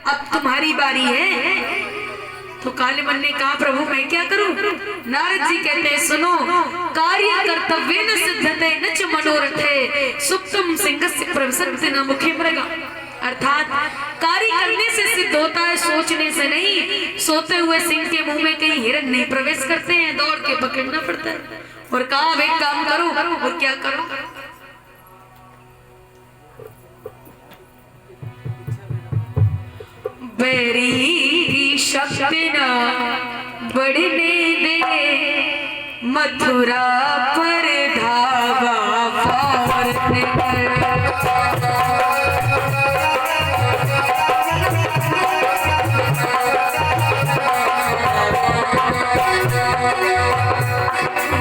अब तुम्हारी बारी है। तो कालीमन ने कहा प्रभु मैं क्या करूं? नारद जी कहते हैं सुनो, कार्य कर्तव्य न सिद्धते न च मनोरथे सुप्तम सिंहस्य प्रवसति न मुखे मृगा। अर्थात कार्य करने से सिद्ध होता है, सोचने से नहीं। सोते हुए सिंह के मुंह में कहीं हिरण नहीं प्रवेश करते हैं, दौड़ के पकड़ना पड़ता है। और कहा अब एक काम करो, और क्या करो? बैरी की शक्ति न बढ़ने दे, मथुरा पर धावा फौरने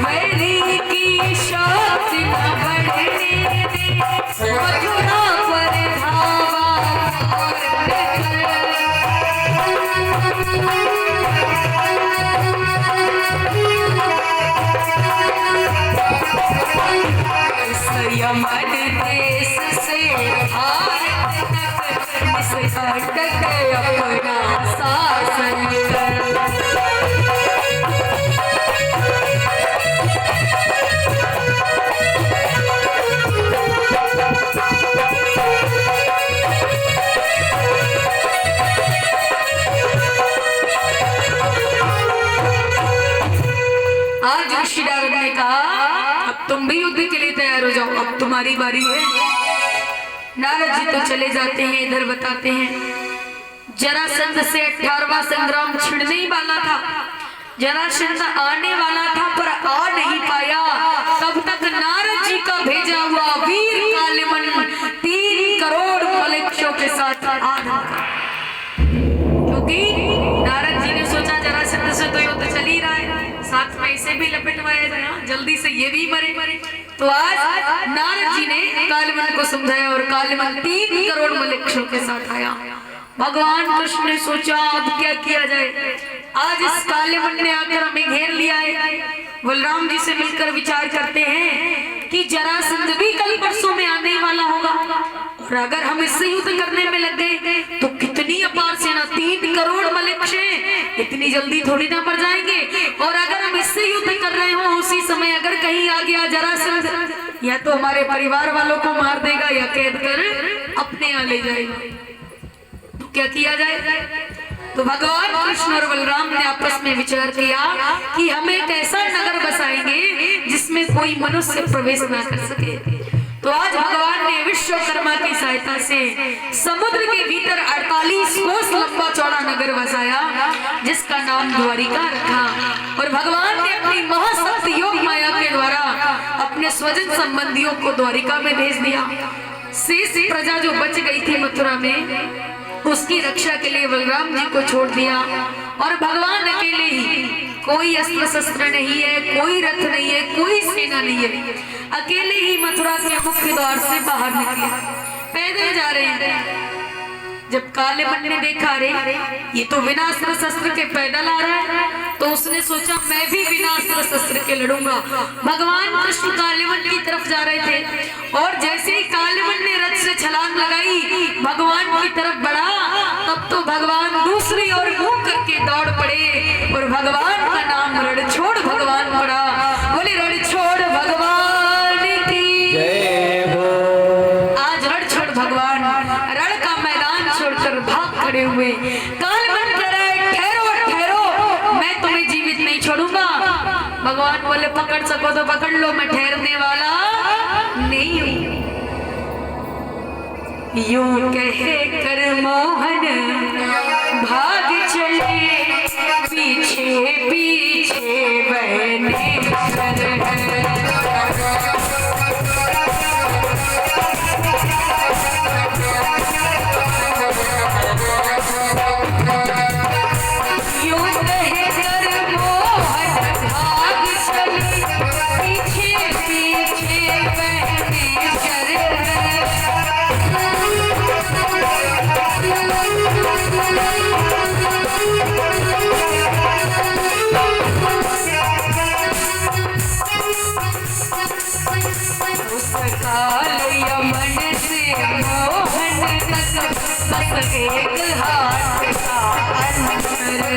बैरी की शक्ति न बढ़ने दे, मथुरा पर धावा यमन देश से भारत तक इस अटक अपना शासन कर। आज ऋषि नारद ने कहा अब तुम भी युद्ध के लिए तैयार हो जाओ, अब तुम्हारी बारी है। नारद जी तो चले जाते हैं, इधर बताते हैं जरासंध से 18वां संग्राम छिड़ने ही वाला था। जरासंध आने वाला था पर आ नहीं पाया। तब तक नारद जी का भेजा हुआ वीर कालीमन 3 करोड़ मलेच्छों के साथ आ, क्योंकि नारद जी ने सोचा जरासंध से तो युद्ध चल ही रहा है, साथ में इसे भी लपेटवाया जाए, जल्दी से ये भी मरे। तो आज नारद जी ने कालीमन को समझाया और कालीमन 3 करोड़ मलेच्छों के साथ आया। भगवान कृष्ण ने सोचा अब क्या किया जाए। आज इस कालीमन ने आकर हमें घेर लिया है। बलराम जी से मिलकर विचार करते हैं कि जरासंध भी कल परसों में आने वाला होगा, और अगर हम इससे युद्ध करने में लग गए तो कितनी अपार सेना, 3 करोड़ मलेच्छ इतनी जल्दी थोड़ी ना मर जाएंगे। और अगर हम इससे युद्ध कर रहे हो उसी समय अगर कहीं आ गया जरासंध, या तो हमारे परिवार वालों को मार देगा या कैद कर अपने यहाँ ले जाएगा। तो क्या किया जाए? तो भगवान कृष्ण और बलराम ने आपस में विचार किया कि हम एक ऐसा नगर बसाएंगे जिसमें कोई मनुष्य प्रवेश ना कर सके। तो आज भगवान ने विश्वकर्मा की सहायता से समुद्र के भीतर 48 कोस लंबा चौड़ा नगर बसाया, जिसका नाम द्वारिका रखा। और भगवान ने अपनी महाशक्ति योग माया के द्वारा अपने स्वजन संबंधियों को द्वारिका में भेज दिया। शेष प्रजा जो बच गई थी मथुरा में, उसकी रक्षा के लिए बलराम जी को छोड़ दिया। और भगवान अकेले ही, कोई अस्त्र शस्त्र नहीं है, कोई रथ नहीं है, कोई सेना नहीं है, अकेले ही मथुरा के मुख्य द्वार से बाहर निकले, पैदल जा रहे हैं। जब कालीमन ने देखा रे ये तो बिना अस्त्र शस्त्र के पैदल आ रहा है, तो उसने सोचा मैं भी बिना अस्त्र शस्त्र के लड़ूंगा। भगवान कृष्ण कालीमन की तरफ जा रहे थे और जैसे ही कालीमन ने रथ से छलांग लगाई, भगवान की तरफ बढ़ा, तब तो भगवान दूसरी ओर मुंह करके दौड़ पड़े और भगवान का नाम रणछोड़ भगवान पड़ा। बोले रणछोड़ भगवान की जय हो। आज रणछोड़ भगवान रण का मैदान छोड़कर भाग खड़े हुए। कालीमन कह रहा है ठहरो ठहरो, मैं तुम्हें जीवित नहीं छोड़ूंगा। भगवान बोले पकड़ सको तो पकड़ लो, मैं ठहरने वाला नहीं हूं। यूं कह कर मोहन भाग चले, पीछे पीछे बहने एक हाथ का अंतर।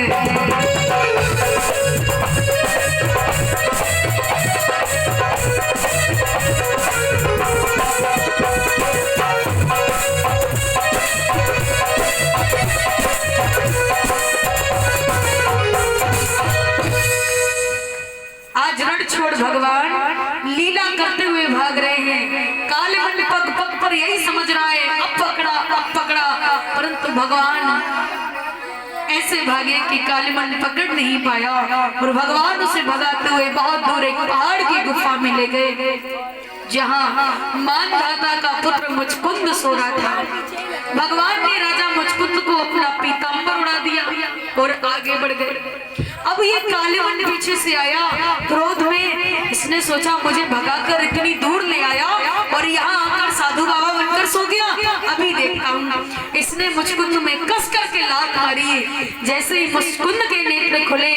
आज रण छोड़ भगवान लीला करते हुए भाग रहे हैं। कालीमन पग पग पर यही समझ रहा है अब पकड़ा, परंतु भगवान ऐसे भागे कि कालीमन पकड़ नहीं पाया और भगवान उसे भगाते हुए बहुत दूर एक पहाड़ की गुफा में ले गए, जहां मानधाता का पुत्र मुचकुंद सो रहा था। भगवान ने राजा मुचकुंद को अपना पीतांबर उड़ा दिया और आगे बढ़ गए। अब ये कालीमन पीछे से आया क्रोध में, इसने सोचा मुझे भगाकर इतनी दूर ले आया और यहाँ आकर साधु बाबा बनकर सो गया, अभी देखता हूँ। इसने मुचकुंद में कस करके लात मारी। जैसे ही मुचकुंद के नेत्र खुले,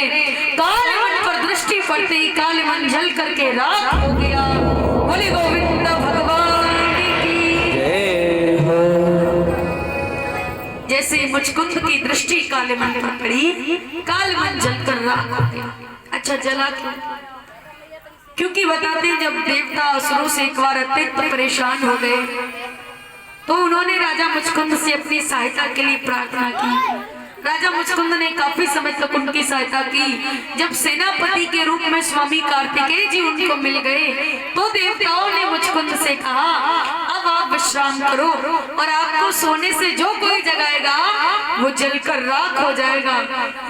कालीमन पर दृष्टि पड़ते ही कालीमन जल करके राख हो गया। बोले गोविंद भगवान की जय हो। जैसे मुचकुंद की दृष्टि कालीमन पर पड़ी, कालीमन जलकर राख हो गया। अच्छा जला क्यों? क्योंकि बताते हैं जब देवता असुरों से एक बार अत्यंत परेशान हो गए तो उन्होंने राजा मुचकुंद से अपनी सहायता के लिए प्रार्थना की। राजा मुचकुंद ने काफी समय तक उनकी सहायता की। जब सेनापति के रूप में स्वामी कार्तिकेय जी उनको मिल गए तो देवताओं ने मुचकुंद से कहा अब आप विश्राम करो और आपको सोने से जो कोई जगाएगा वो जलकर राख हो जाएगा।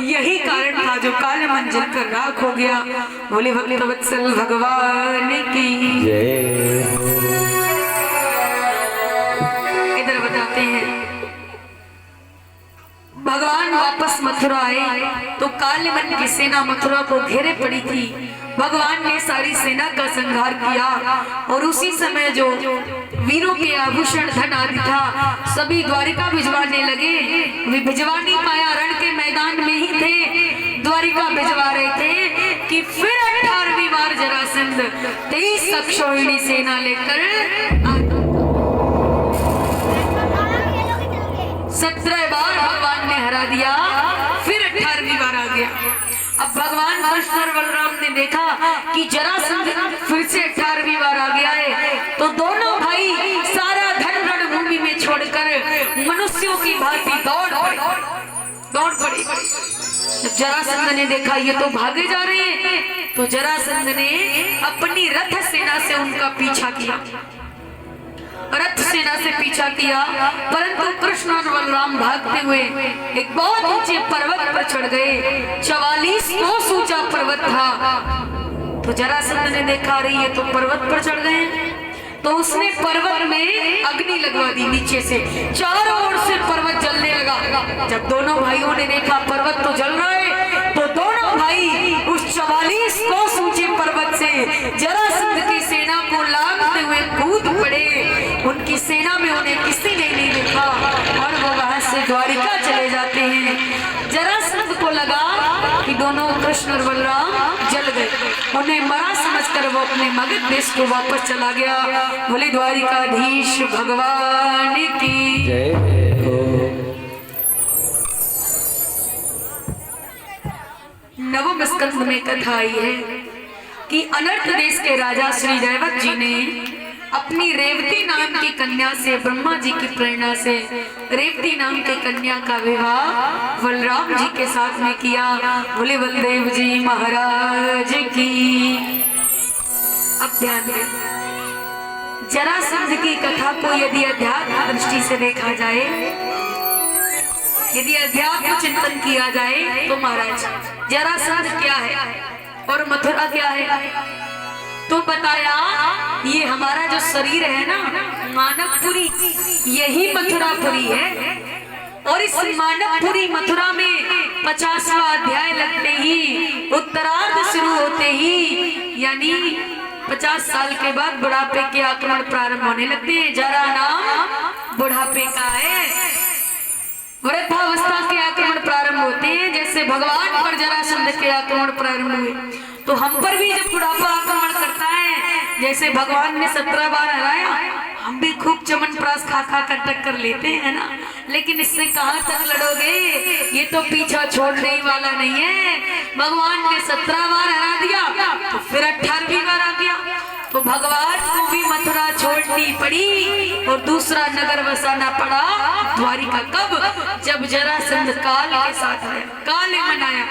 यही कारण था जो कालीमन जलकर राख हो गया। बोले भक्तवत्सल भगवान की जय। इधर बताते हैं भगवान वापस मथुरा आए तो कालीमन की सेना मथुरा को घेरे पड़ी थी। भगवान ने सारी सेना का संहार किया और उसी समय जो वीरों के आभूषण धन आदि था सभी द्वारिका भिजवाने लगे। वे भिजवा नहीं पाया, रण के मैदान में ही थे, द्वारिका भिजवा रहे थे कि फिर 18वीं बार जरासंध 23 अक्षौहिणी सेना लेकर 17 बार भगवान ने हरा दिया, फिर 18वीं बार आ गया। अब भगवान कृष्ण और बलराम ने देखा कि जरासंध फिर से 18वीं बार आ गया है तो दोनों भाई सारा धन रणभूमि में छोड़कर मनुष्यों की भांति दौड़ पड़े। जरासंध ने देखा ये तो भागे जा रहे हैं तो जरासंध ने अपनी रथ सेना से उनका पीछा किया, रथ सेना से पीछा किया, परंतु कृष्ण और बलराम भागते हुए एक बहुत ऊंचे पर्वत पर चढ़ गए। 44 कोस ऊंचा पर्वत था। तो जरासंध ने देखा रही है तो पर्वत पर चढ़ गए, तो उसने पर्वत में अग्नि लगवा दी नीचे से, चारों ओर से पर्वत जलने लगा। जब दोनों भाइयों ने देखा पर्वत तो जल रहा है तो दोनों भाई उस 44 कोस ऊंचे पर्वत से जरासंध की सेना को लांघते हुए कूद पड़े। उनकी सेना में उन्हें किसी ने नहीं देखा और वो वहां से द्वारिका चले जाते हैं। जरासंध को लगा कि दोनों कृष्ण और बलराम जल गए, उन्हें मरा समझकर वो अपने मगध देश को वापस चला गया। बोले द्वारिकाधीश भगवान की जय हो। नवम स्कंद में कथा आई है कि अनर्थ देश के राजा श्री रैवत जी ने अपनी रेवती नाम की कन्या से, ब्रह्मा जी की प्रेरणा से रेवती नाम की कन्या का विवाह बलराम जी के साथ में किया। बोले बलदेव जी महाराज की। अब ध्यान दें, जरासंध की कथा को यदि अध्यात्म दृष्टि से देखा जाए, यदि अध्यात्म चिंतन किया जाए तो महाराज जरासंध क्या है और मथुरा क्या है? तो बताया ये हमारा जो शरीर है ना मानवपुरी, यही मथुरापुरी है। और इस मानवपुरी मथुरा में 50वां अध्याय लगते ही, उत्तरार्ध शुरू होते ही, यानी 50 साल के बाद बुढ़ापे के आक्रमण प्रारंभ होने लगते हैं। जरा नाम बुढ़ापे का है, वृद्धावस्था के आक्रमण प्रारंभ होते हैं। जैसे भगवान पर जरासंध के आक्रमण प्रारंभ हुए तो हम पर भी जब बुढ़ापा आक्रमण करता है, जैसे भगवान ने 17 बार हराया, हम भी खूब चमनप्राश खा खा कर टक्कर लेते हैं ना, लेकिन इससे कहाँ तक लड़ोगे? ये तो पीछा छोड़ने ही वाला नहीं है। भगवान ने 17 बार हरा दिया तो फिर 18वीं बार आ गया, तो भगवान को भी मथुरा छोड़नी पड़ी और दूसरा नगर बसाना पड़ा द्वारिका। कब? जब जरासंध काल के साथ आया, काल ने मनाया।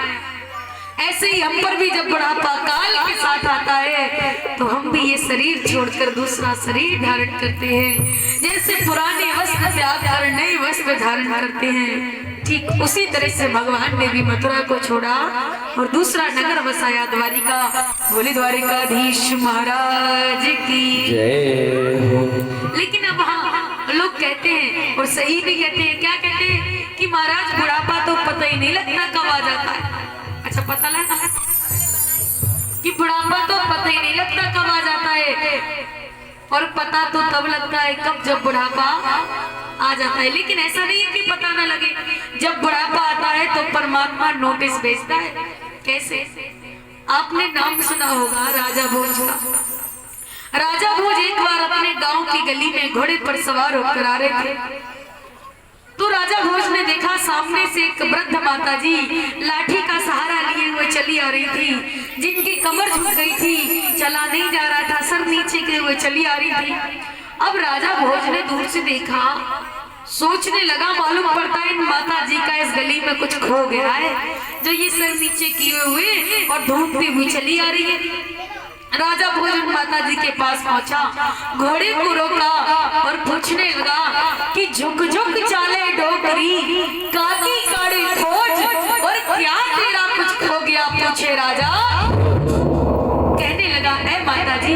ऐसे ही हम पर भी जब बुढ़ापा काल के साथ आता है तो हम भी ये शरीर छोड़कर दूसरा शरीर धारण करते हैं। जैसे पुराने वस्त्र त्याग कर नए वस्त्र धारण करते हैं, ठीक उसी तरह से भगवान ने भी मथुरा को छोड़ा और दूसरा नगर बसाया द्वारिका। बोले द्वारिकाधीश महाराज की जय। लेकिन अब हाँ, लोग कहते हैं और सही भी कहते हैं, क्या कहते हैं कि महाराज बुढ़ापा तो पता ही नहीं लगता कब आ जाता है। अच्छा, पता लगा कि बुढ़ापा तो पता ही नहीं लगता कब आ जाता है, और पता तो तब लगता है कब जब बुढ़ापा आ जाता है। लेकिन ऐसा नहीं है कि पता ना लगे। जब बुढ़ापा आता है तो परमात्मा नोटिस भेजता है। कैसे? आपने नाम सुना होगा राजा भोज का। राजा भोज एक बार अपने गांव की गली में घोड़े पर सवार होकर आ रहे थे, तो राजा भोज ने देखा सामने से एक वृद्ध माता जी लाठी का सहारा लिए हुए चली आ रही थी, जिनकी कमर झुक गई थी, चला नहीं जा रहा था, सर नीचे के हुए चली आ रही थी। अब राजा भोज ने दूर से देखा, सोचने लगा मालूम पड़ता है इन माता जी का इस गली में कुछ खो गया है, जो ये सर नीचे किए हुए और ढूंढती हुई चली आ रही है। राजा भोज माता जी के पास पहुंचा, घोड़े को रोका और पूछने लगा कि झुक झुक चाले डोकरी, काकी काड़ी खोज, और क्या तेरा कुछ खो गया? पूछे राजा। कहने लगा, ऐ माता जी,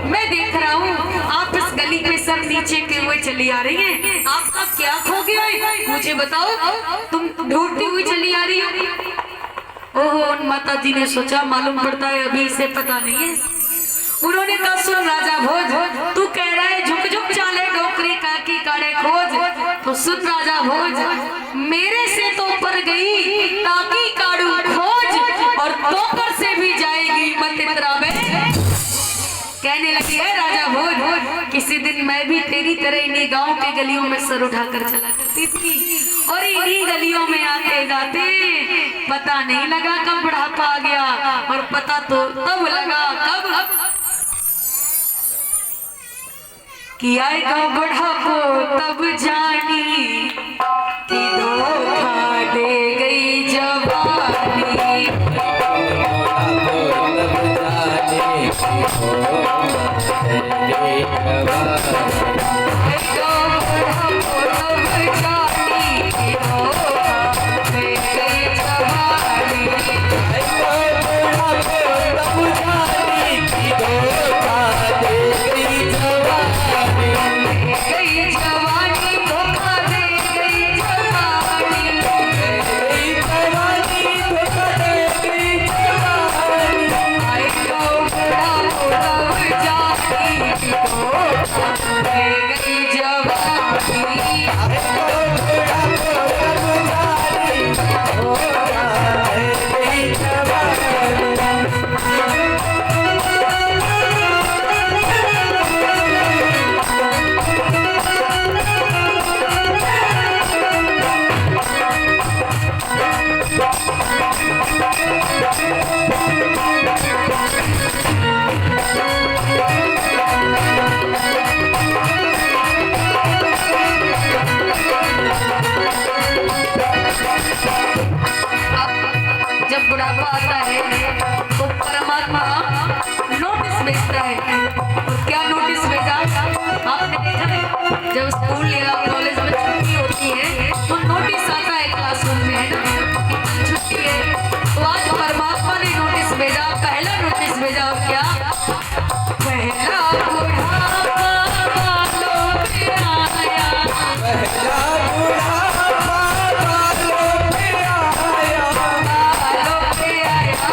मैं देख रहा हूँ आप इस गली में सर नीचे के हुए चली आ रही हैं, आपका क्या खो गया है? मुझे बताओ, तुम ढूंढती हुई चली आ रही हो। ओहो, उन माता जी ने सोचा मालूम पड़ता है अभी इसे पता नहीं है। उन्होंने कहा, सुन राजा भोज, तू कह रहा है झुक झुक चाले डोकरी काकी काड़े खोज, तो सुन राजा भोज, मेरे से तो ऊपर गई काकी काड़ू खोज और टोकर से भी जाएगी मत इतरा में। कहने लगी है राजा भोज, किसी दिन मैं भी तेरी तरह इन्हीं गांव के गलियों में सर उठाकर चला करती थी, और इन्हीं गलियों में आते जाते पता नहीं लगा कब बुढ़ापा आ गया, और पता तो तब लगा कब कि आएगा बुढ़ापो तब जानी कि धोखा दे गई जवानी। जब स्कूल या कॉलेज में छुट्टी होती है तो नोटिस आता है क्लासरूम में, है ना, कि छुट्टी है। तो आज परमात्मा ने नोटिस भेजा, पहला नोटिस भेजा, और क्या? पहला बुढ़ापा बालों पे आया, पहला बुढ़ापा बालों पे आया, बालों पे आया,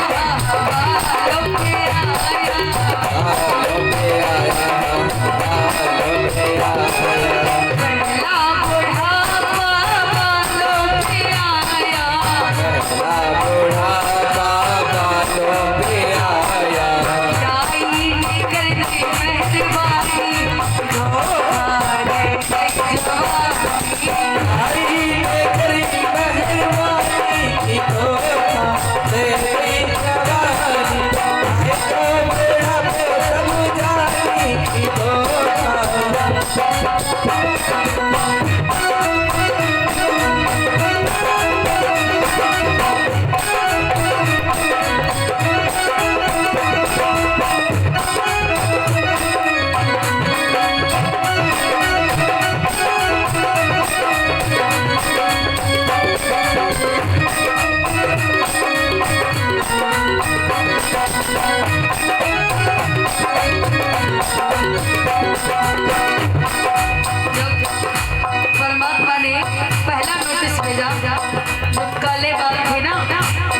जो काले बाल थे ना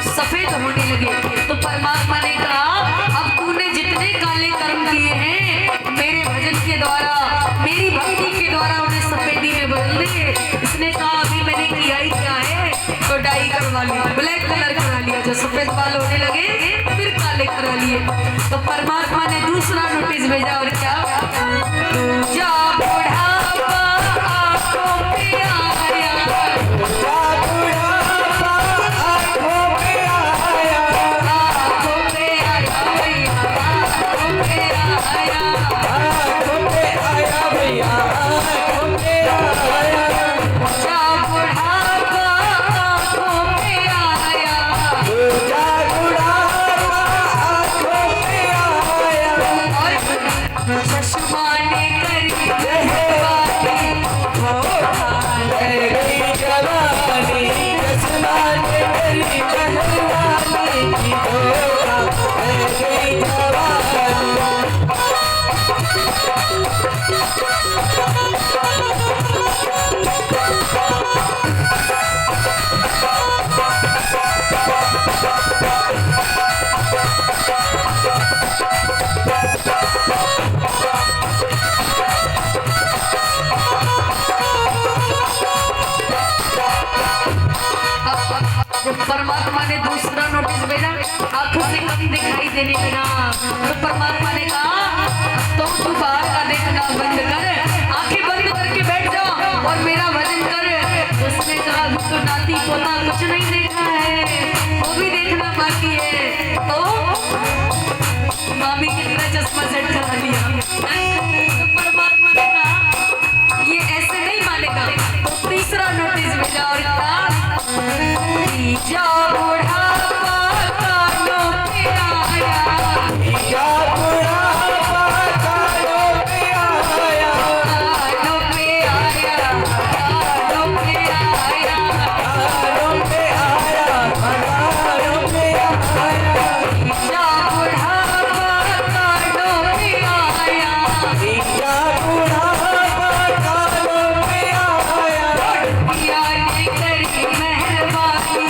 सफेद होने लगे। तो परमात्मा ने कहा अब तूने जितने काले कर्म किए हैं मेरे भजन के द्वारा, मेरी भक्ति के द्वारा उन्हें सफेदी में बदल दे। इसने कहा अभी मैंने किया ही क्या है, तो डाई करवा लिया, ब्लैक कलर करा लिया। जो सफेद बाल होने लगे फिर काले करा लिए। तो परमात्मा ने दूसरा नोटिस भेजा और क्या, जा बुढ़ापा आंखों पे आया, जा बुढ़ापा आंखों पे आया, आंखों पे आया भैया, आंखों पे आया, आंखों पे आया भैया, आंखों पे आया, जा बुढ़ापा आंखों पे आया, जा बुढ़ापा आंखों पे आया, और चश्मा ने करी जवानी, वो कर गई जवानी, चश्मा ने करी जवानी, वो कर गई जवानी। जब परमात्मा ने दूसरा नोटिस भेजा आंखों से कम दिखाई देने लगा, तो परमात्मा ने कहा तुम बाहर का देखना बंद कर, आंखें बंद करके बैठ जाओ और मेरा भजन कर। उसने कहा अभी तो नाती पोता कुछ नहीं देखा है, वो भी देखना बाकी है। तो मामी की तरह चश्मा सेट करा लिया। तो परमात्मा ने कहा ये ऐसे नहीं मानेगा, तो तीसरा नोटिस भेजा और कहा जा बुढ़ापा कानों पे आया, जा बुढ़ापा कानों पे आया, कानों पे आया, कानों पे आया, कानों पे आया, कानों पे आया, जा बुढ़ापा कानों पे आया, जा बुढ़ापा कानों पे आया, पिया ने करी मेहरबानी,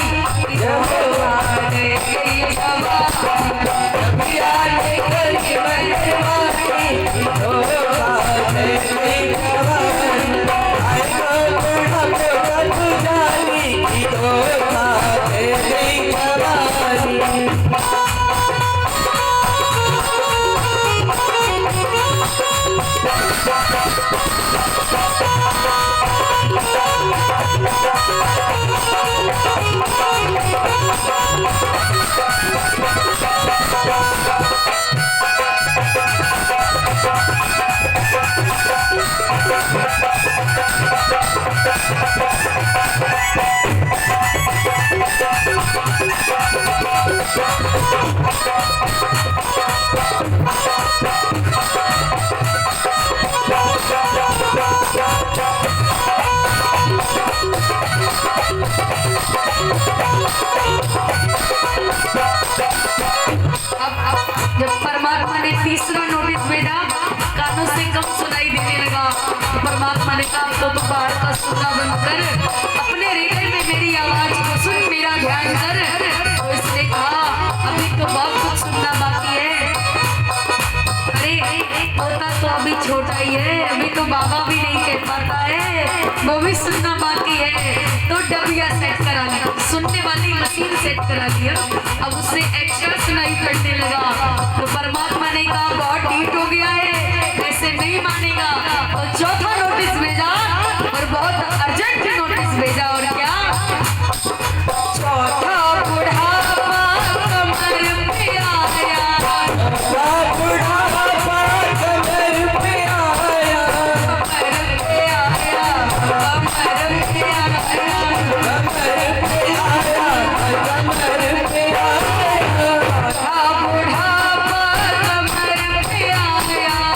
जब परमात्मा ने तीसरा नोटिस भेजा कानों से कम सुनाई देने लगा, तो परमात्मा ने कहा तो तुम बाहर का सुनना बंद कर, अपने हृदय में मेरी आवाज को सुन, मेरा ध्यान कर। तो इसने कहा अभी तो बहुत कुछ सुनना बाकी है। अरे पोता तो अभी छोटा ही है, अभी तो बाबा भी नहीं कह पाता है, वो भी सुनना बाकी है। तो डबिया सेट करा लिया, सुनने वाली मशीन सेट करा लिया, अब उससे एक्स्ट्रा सुनाई पड़ने लगा। तो परमात्मा ने कहा बहुत डीट हो गया है, ऐसे नहीं मानेगा। तो चौथा नोटिस भेजा और बहुत अर्जेंट नोटिस भेजा और क्या, चौथा बुढ़ापा कमर पे आया, बुढ़ापा कमर पे आया, कमर पे आया, कमर पे आया, कमर पे आया, कमर पे आया, बुढ़ापा कमर पे आया,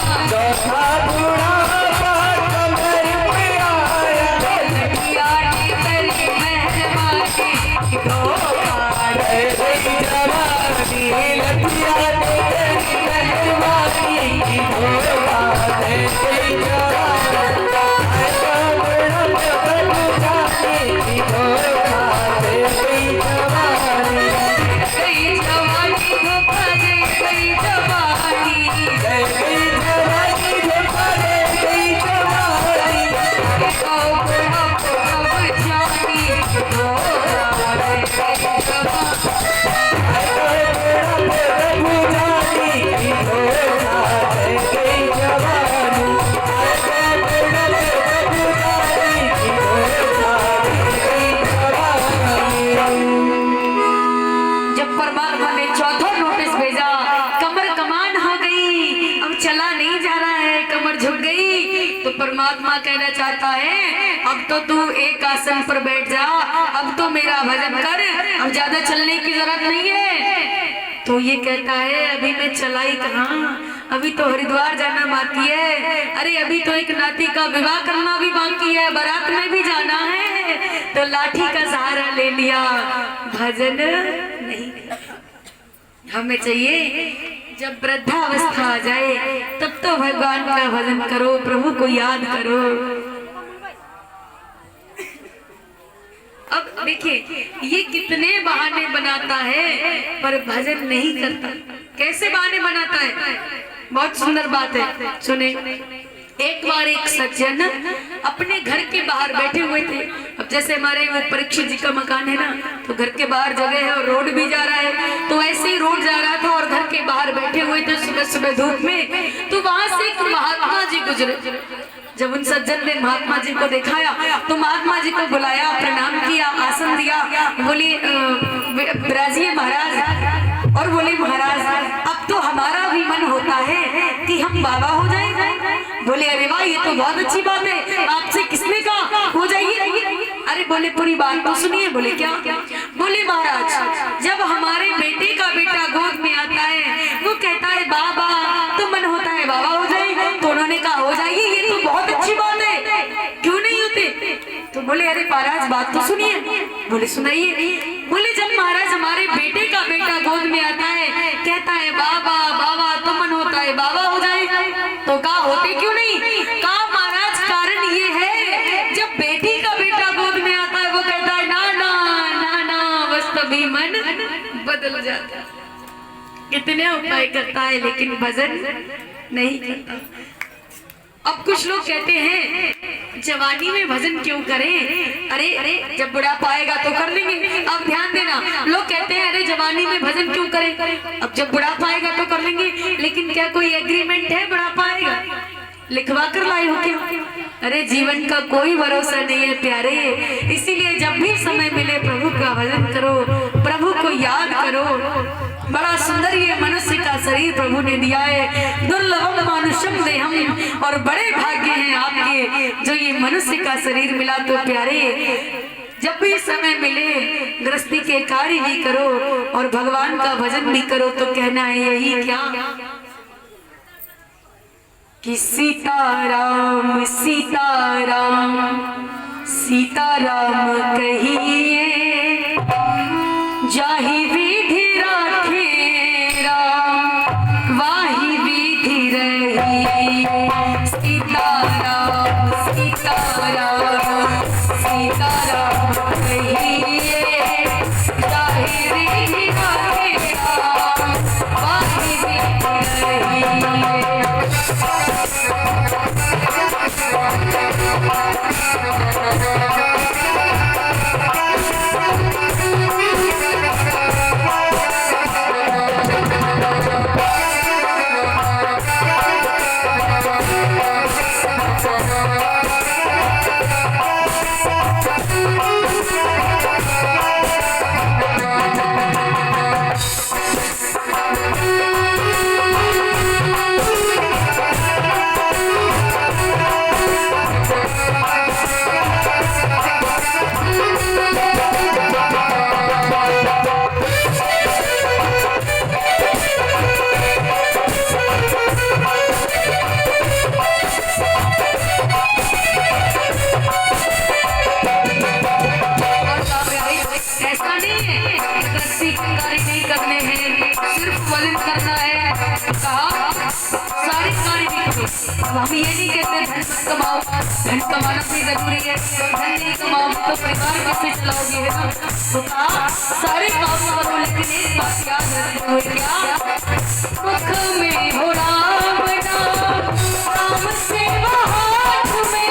चाहता है अब तो तू एक आसन पर बैठ जा, अब तो मेरा भजन कर, अब ज्यादा चलने की जरूरत नहीं है। तो ये कहता है अभी मैं चलाई कहाँ, अभी तो हरिद्वार जाना बाकी है, अरे अभी तो एक नाती का विवाह करना भी बाकी है, बारात में भी जाना है। तो लाठी का सहारा ले लिया, भजन नहीं। हमें चाहिए जब वृद्धावस्था आ जाए तब तो भगवान का भजन करो, प्रभु को याद करो। अब देखिए ये कितने बहाने बनाता है पर भजन नहीं करता। कैसे बहाने बनाता है, बहुत सुंदर बात है, सुने। एक बार एक सज्जन अपने घर के बाहर बैठे हुए थे। अब जैसे हमारे वो परीक्षित जी का मकान है ना, तो घर के बाहर जगह है और रोड भी जा रहा है, तो ऐसे ही रोड जा रहा था और घर के बाहर बैठे हुए थे सुबह सुबह धूप में। तो वहां से एक महात्मा जी गुजरे। जब उन सज्जन ने महात्मा जी को दिखाया तो महात्मा जी को बुलाया, प्रणाम किया, आसन दिया, बोले विराजिए महाराज। और बोले महाराज अब तो हमारा भी मन होता है कि हम बाबा हो जाएं। बोले अरे वाह ये तो बहुत अच्छी बात है, आपसे किसने कहा हो जाइए। अरे बोले पूरी बात तो सुनिए। बोले क्या? बोले महाराज जब हमारे बेटे का बेटा गोद में आता है वो कहता है बाबा, तो मन होता है बाबा हो जाए। तो उन्होंने कहा हो जाइए, ये तो बहुत अच्छी बात है, क्यों नहीं होते? तो बोले अरे महाराज बात तो सुनिए। बोले सुनाइए। बोले जब महाराज हमारे बेटे का बेटा गोद में आता है कहता है बाबा बाबा, तो मन होता है बाबा हो जाए। तो कहा होते क्यों नहीं? कहा महाराज कारण ये है जब बेटी का बेटा गोद में आता है वो कहता है ना ना ना ना, बस तभी मन बदल जाता है। कितने उपाय करता है लेकिन भजन नहीं करता। अब कुछ लोग कहते हैं जवानी में भजन क्यों करें, अरे अरे जब बुढ़ापा आएगा तो कर लेंगे। अब ध्यान देना, लोग कहते हैं अरे जवानी में भजन क्यों करें, अब जब बुढ़ापा आएगा तो कर लेंगे। लेकिन क्या कोई एग्रीमेंट है बुढ़ापा आएगा? लिखवा कर लाए हो क्या? अरे जीवन का कोई भरोसा नहीं है प्यारे, इसीलिए जब भी समय मिले प्रभु का भजन करो, प्रभु को याद करो। बड़ा सुंदर ये मनुष्य का शरीर प्रभु ने दिया है, दुर्लभम मानुषम देहम, और बड़े भाग्य हैं आपके जो ये मनुष्य का शरीर मिला। तो प्यारे जब भी समय मिले गृहस्थी के कार्य भी करो और भगवान का भजन भी करो। तो कहना है यही क्या कि सीताराम सीताराम सीताराम कहिए, जाहि विधि राखे राम वाहि विधि रहिए। सीताराम सीताराम सीताराम कहिए, जाहि विधि राखे राम वाहि विधि रहिए। नहीं करने हैं, सिर्फ भजन करना है। कहा सारे कार्य नहीं करो। हम ये नहीं कहते धन मत कमाओ, धन कमाना भी जरूरी है, धन नहीं कमाओ तो परिवार कैसे चलाओगे, है ना? तो कहा सारे काम करो लेकिन एक बात याद रखो, क्या मुख में हो राम नाम, राम सेवा हाथ में।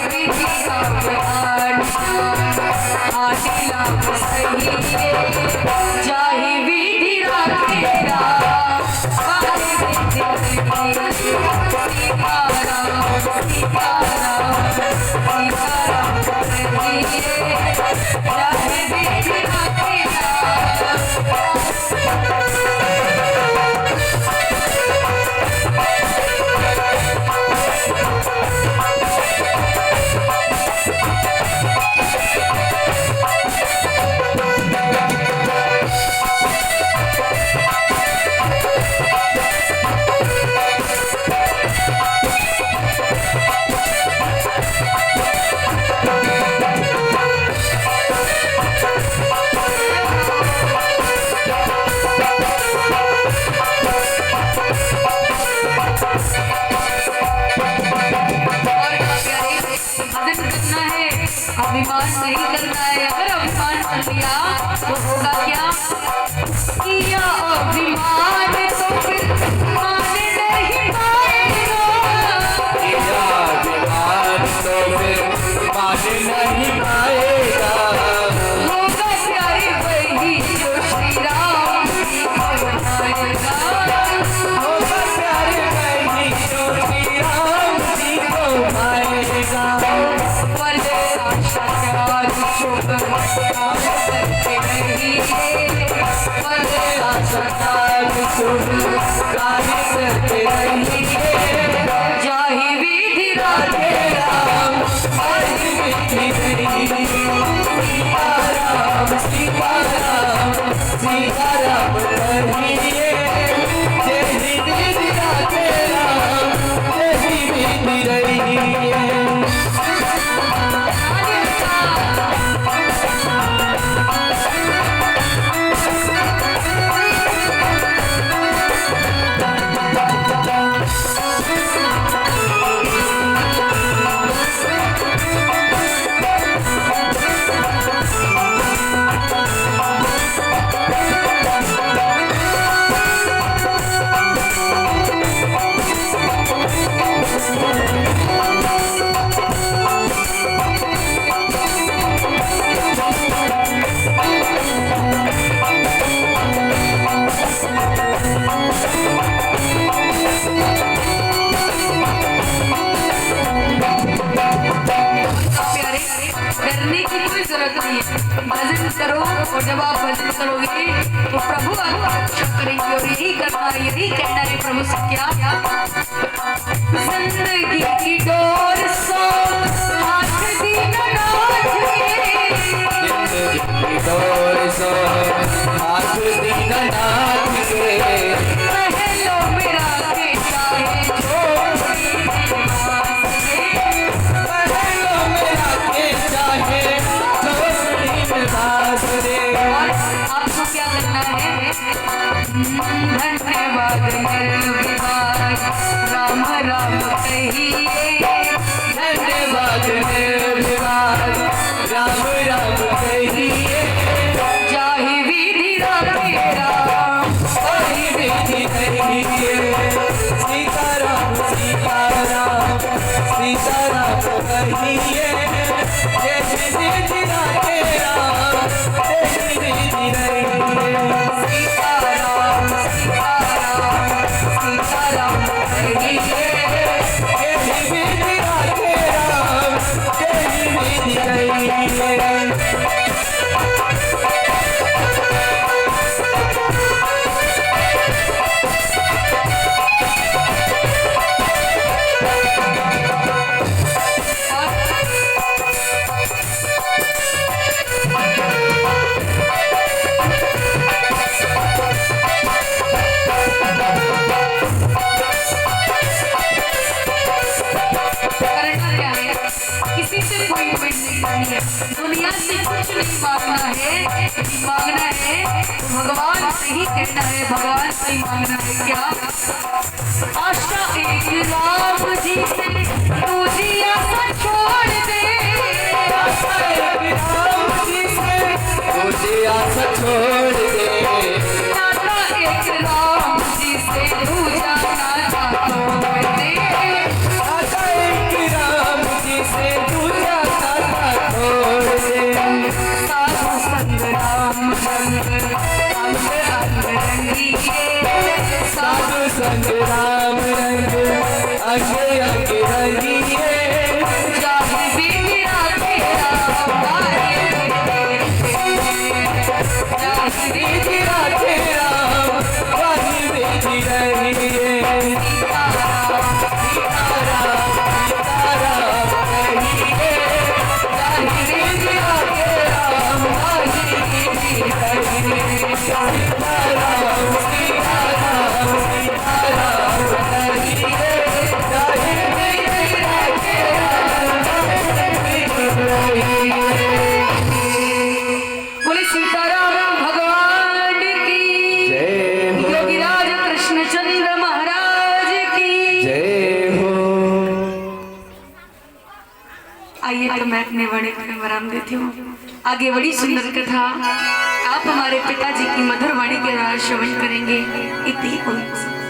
विधि किया तो होगा क्या? किया अभिमान तो फिर मान नहीं पाएगा, किया अभिमान तो फिर मान नहीं पाएगा। होगा प्यारे वही जो श्री राम जी को बनाएगा, होगा प्यारे वही जो श्री राम जी को पाएगा। भले आशा त्याग छोड़ करते रहिए, भले आशा त्याग छोड़ करते रहिए, जाहि विधि राधे राम, हरि विधि नहीं, सीताराम सीताराम सीताराम कहिए, जय विधि राधे राम, जय विधि रहिए। डरने की कोई जरूरत नहीं है, भजन करो और जब आप भजन करोगे तो प्रभु आपका रक्षा करेंगे। और यही करना, यही कहना है प्रभु से क्या? जिंदगी की डोर सो हाथ दीननाथ के, जिंदगी की डोर सो हाथ दीननाथ के, पहलो मेरा के चाहे छोड़ी पहलो मेरा के चाहे छोड़ी निवास रे। और आपको क्या करना है? धन्यवाद निर्विवाद राम राम कहिए, धन्यवाद निर्विवाद राम राम कहिए, जाहि विधि राधे राम, हरि विधि कहिए, सीताराम सीताराम सीताराम कहिए, जय विधि राधे राम, जय विधि रहिए। सीताराम सीताराम सीताराम कहिए, जय विधि राधे राम, जय विधि रहिए। करना क्या है? किसी से कोई उम्मीद नहीं करनी है, दुनिया से कुछ नहीं मांगना है। मांगना है तो भगवान से ही कहना है, भगवान से ही मांगना है। क्या आशा एक राम जी से दूसरी आशा छोड़ दे, आशा एक राम जी से तुझे आशा छोड़ दे, आशा एक राम जी से दूसरा नाता छोड़ दे, आशा एक राम जी से तुझा नाता छोड़ दे। साधु संग राम संग अंग अंग रंगिए, साधु संग राम रंग अंग अंग रंगिए, जाहि विधि राधे राम, जाहि विधि राधे राम, वही विधि रहिए। सीताराम सीताराम सीताराम कहिए, जाहि विधि राधे राम, जाहि विधि रहिए, सीताराम सीताराम सीताराम कहिए, आइए तो मैं अपने वाणी को विराम देती हूँ। आगे बड़ी सुंदर कथा आप हमारे पिताजी की मधुर वाणी के द्वारा श्रवण करेंगे। इति ओम।